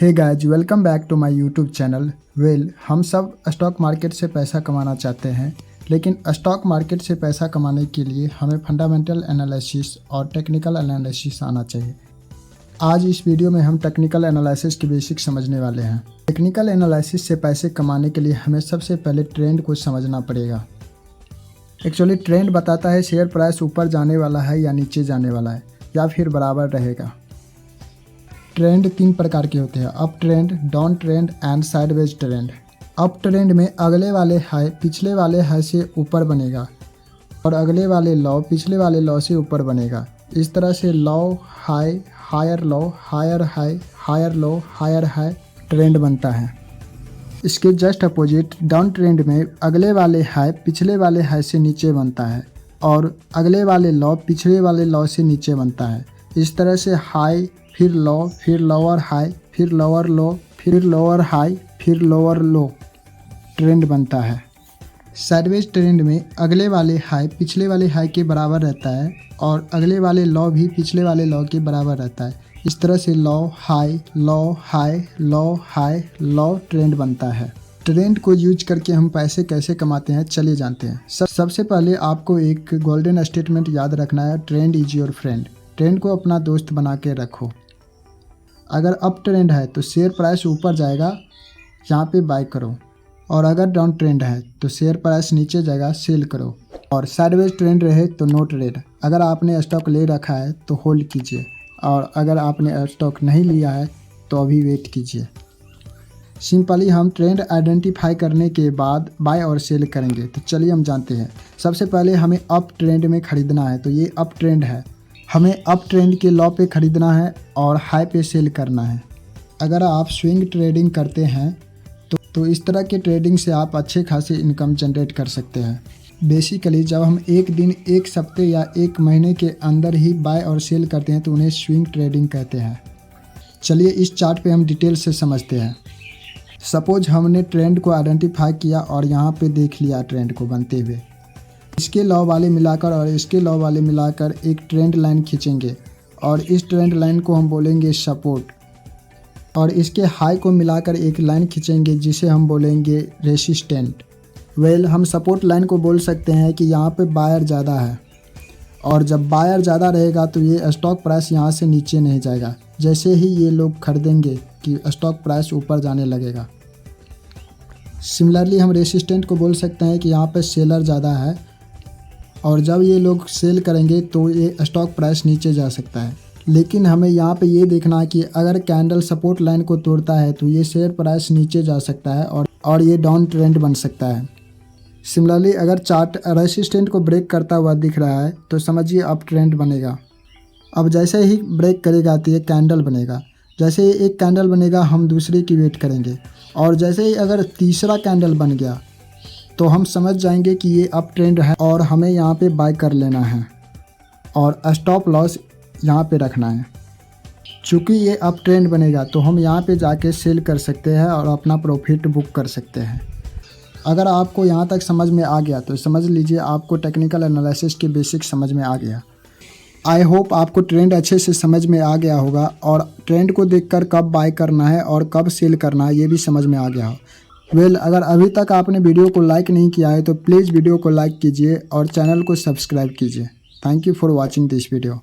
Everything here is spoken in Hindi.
Hey guys, welcome back to my YouTube channel. हम सब स्टॉक मार्केट से पैसा कमाना चाहते हैं, लेकिन स्टॉक मार्केट से पैसा कमाने के लिए हमें फंडामेंटल एनालिसिस और टेक्निकल एनालिसिस आना चाहिए। आज इस वीडियो में हम टेक्निकल एनालिसिस की बेसिक समझने वाले हैं। टेक्निकल एनालिसिस से पैसे कमाने के लिए हमें सबसे पहले ट्रेंड को समझना पड़ेगा। एक्चुअली ट्रेंड बताता है शेयर प्राइस ऊपर जाने वाला है या नीचे जाने वाला है या फिर बराबर रहेगा। ट्रेंड तीन प्रकार के होते हैं: up trend, down trend and sideways trend. Up trend में अगले वाले हाई पिछले वाले हाई से ऊपर बनेगा और अगले वाले लो पिछले वाले लो से ऊपर बनेगा। इस तरह से low high, higher low, higher high, higher low, higher high trend बनता है। इसके जस्ट अपोजिट डाउन ट्रेंड में अगले वाले हाई पिछले वाले हाई से नीचे बनता है और अगले वाले लो पिछले वाले लो से नीचे बनता है। इस तरह से हाई, फिर लो, फिर लोअर हाई, फिर लोअर लो, फिर लोअर हाई, फिर लोअर लो ट्रेंड बनता है। साइडवेज ट्रेंड में अगले वाले हाई पिछले वाले हाई के बराबर रहता है और अगले वाले लो भी पिछले वाले लो के बराबर रहता है। इस तरह से लो हाई, लो हाई, लो हाई, लो ट्रेंड बनता है। ट्रेंड को यूज करके हम पैसे कैसे कमाते हैं, चलिए जानते हैं। सबसे पहले आपको एक गोल्डन स्टेटमेंट याद रखना है: trend is your friend. Trend को अपना दोस्त बना के रखो। अगर अप ट्रेंड है तो शेयर प्राइस ऊपर जाएगा, यहाँ पे बाय करो, और अगर डाउन ट्रेंड है तो शेयर प्राइस नीचे जाएगा, सेल करो। और साइडवेज ट्रेंड रहे तो नो ट्रेड। अगर आपने स्टॉक ले रखा है तो होल्ड कीजिए, और अगर आपने स्टॉक नहीं लिया है तो अभी वेट कीजिए। सिंपली हम ट्रेंड आइडेंटिफाई करने के बाद बाय और सेल करेंगे। तो चलिए हम जानते हैं। सबसे पहले हमें अप ट्रेंड में ख़रीदना है, तो ये अप ट्रेंड है। हमें अप ट्रेंड के लो पे ख़रीदना है और हाई पे सेल करना है। अगर आप स्विंग ट्रेडिंग करते हैं तो इस तरह के ट्रेडिंग से आप अच्छे खासी इनकम जनरेट कर सकते हैं। बेसिकली जब हम एक दिन, एक हफ्ते या एक महीने के अंदर ही बाय और सेल करते हैं तो उन्हें स्विंग ट्रेडिंग कहते हैं। चलिए इस चार्ट पे हम डिटेल से समझते हैं। सपोज हमने ट्रेंड को आइडेंटिफाई किया और यहाँ पे देख लिया ट्रेंड को बनते हुए। इसके लो वाले मिलाकर और इसके लो वाले मिलाकर एक ट्रेंड लाइन खींचेंगे और इस ट्रेंड लाइन को हम बोलेंगे सपोर्ट, और इसके हाई को मिलाकर एक लाइन खींचेंगे जिसे हम बोलेंगे रेसिस्टेंट। हम सपोर्ट लाइन को बोल सकते हैं कि यहाँ पे बायर ज़्यादा है, और जब बायर ज़्यादा रहेगा तो ये स्टॉक प्राइस यहाँ से नीचे नहीं जाएगा। जैसे ही ये लोग खरीदेंगे कि स्टॉक प्राइस ऊपर जाने लगेगा। सिमिलरली हम रेसिस्टेंट को बोल सकते हैं कि यहाँ पे सेलर ज़्यादा है, और जब ये लोग सेल करेंगे तो ये स्टॉक प्राइस नीचे जा सकता है। लेकिन हमें यहाँ पे ये देखना है कि अगर कैंडल सपोर्ट लाइन को तोड़ता है तो ये शेयर प्राइस नीचे जा सकता है और ये डाउन ट्रेंड बन सकता है। सिमिलरली अगर चार्ट रेसिस्टेंट को ब्रेक करता हुआ दिख रहा है तो समझिए अप ट्रेंड बनेगा। अब जैसे ही ब्रेक करेगा तो ये कैंडल बनेगा। जैसे ही एक कैंडल बनेगा हम दूसरे की वेट करेंगे, और जैसे ही अगर तीसरा कैंडल बन गया तो हम समझ जाएंगे कि ये अप ट्रेंड है और हमें यहाँ पे बाय कर लेना है और स्टॉप लॉस यहाँ पे रखना है। चूँकि ये अप ट्रेंड बनेगा तो हम यहाँ पे जाके सेल कर सकते हैं और अपना प्रॉफिट बुक कर सकते हैं। अगर आपको यहाँ तक समझ में आ गया तो समझ लीजिए आपको टेक्निकल एनालिसिस की बेसिक समझ में आ गया। आई होप आपको ट्रेंड अच्छे से समझ में आ गया होगा और ट्रेंड को देखकर कब बाय करना है और कब सेल करना है ये भी समझ में आ गया हो। अगर अभी तक आपने वीडियो को लाइक नहीं किया है तो प्लीज़ वीडियो को लाइक कीजिए और चैनल को सब्सक्राइब कीजिए। Thank you for watching this video.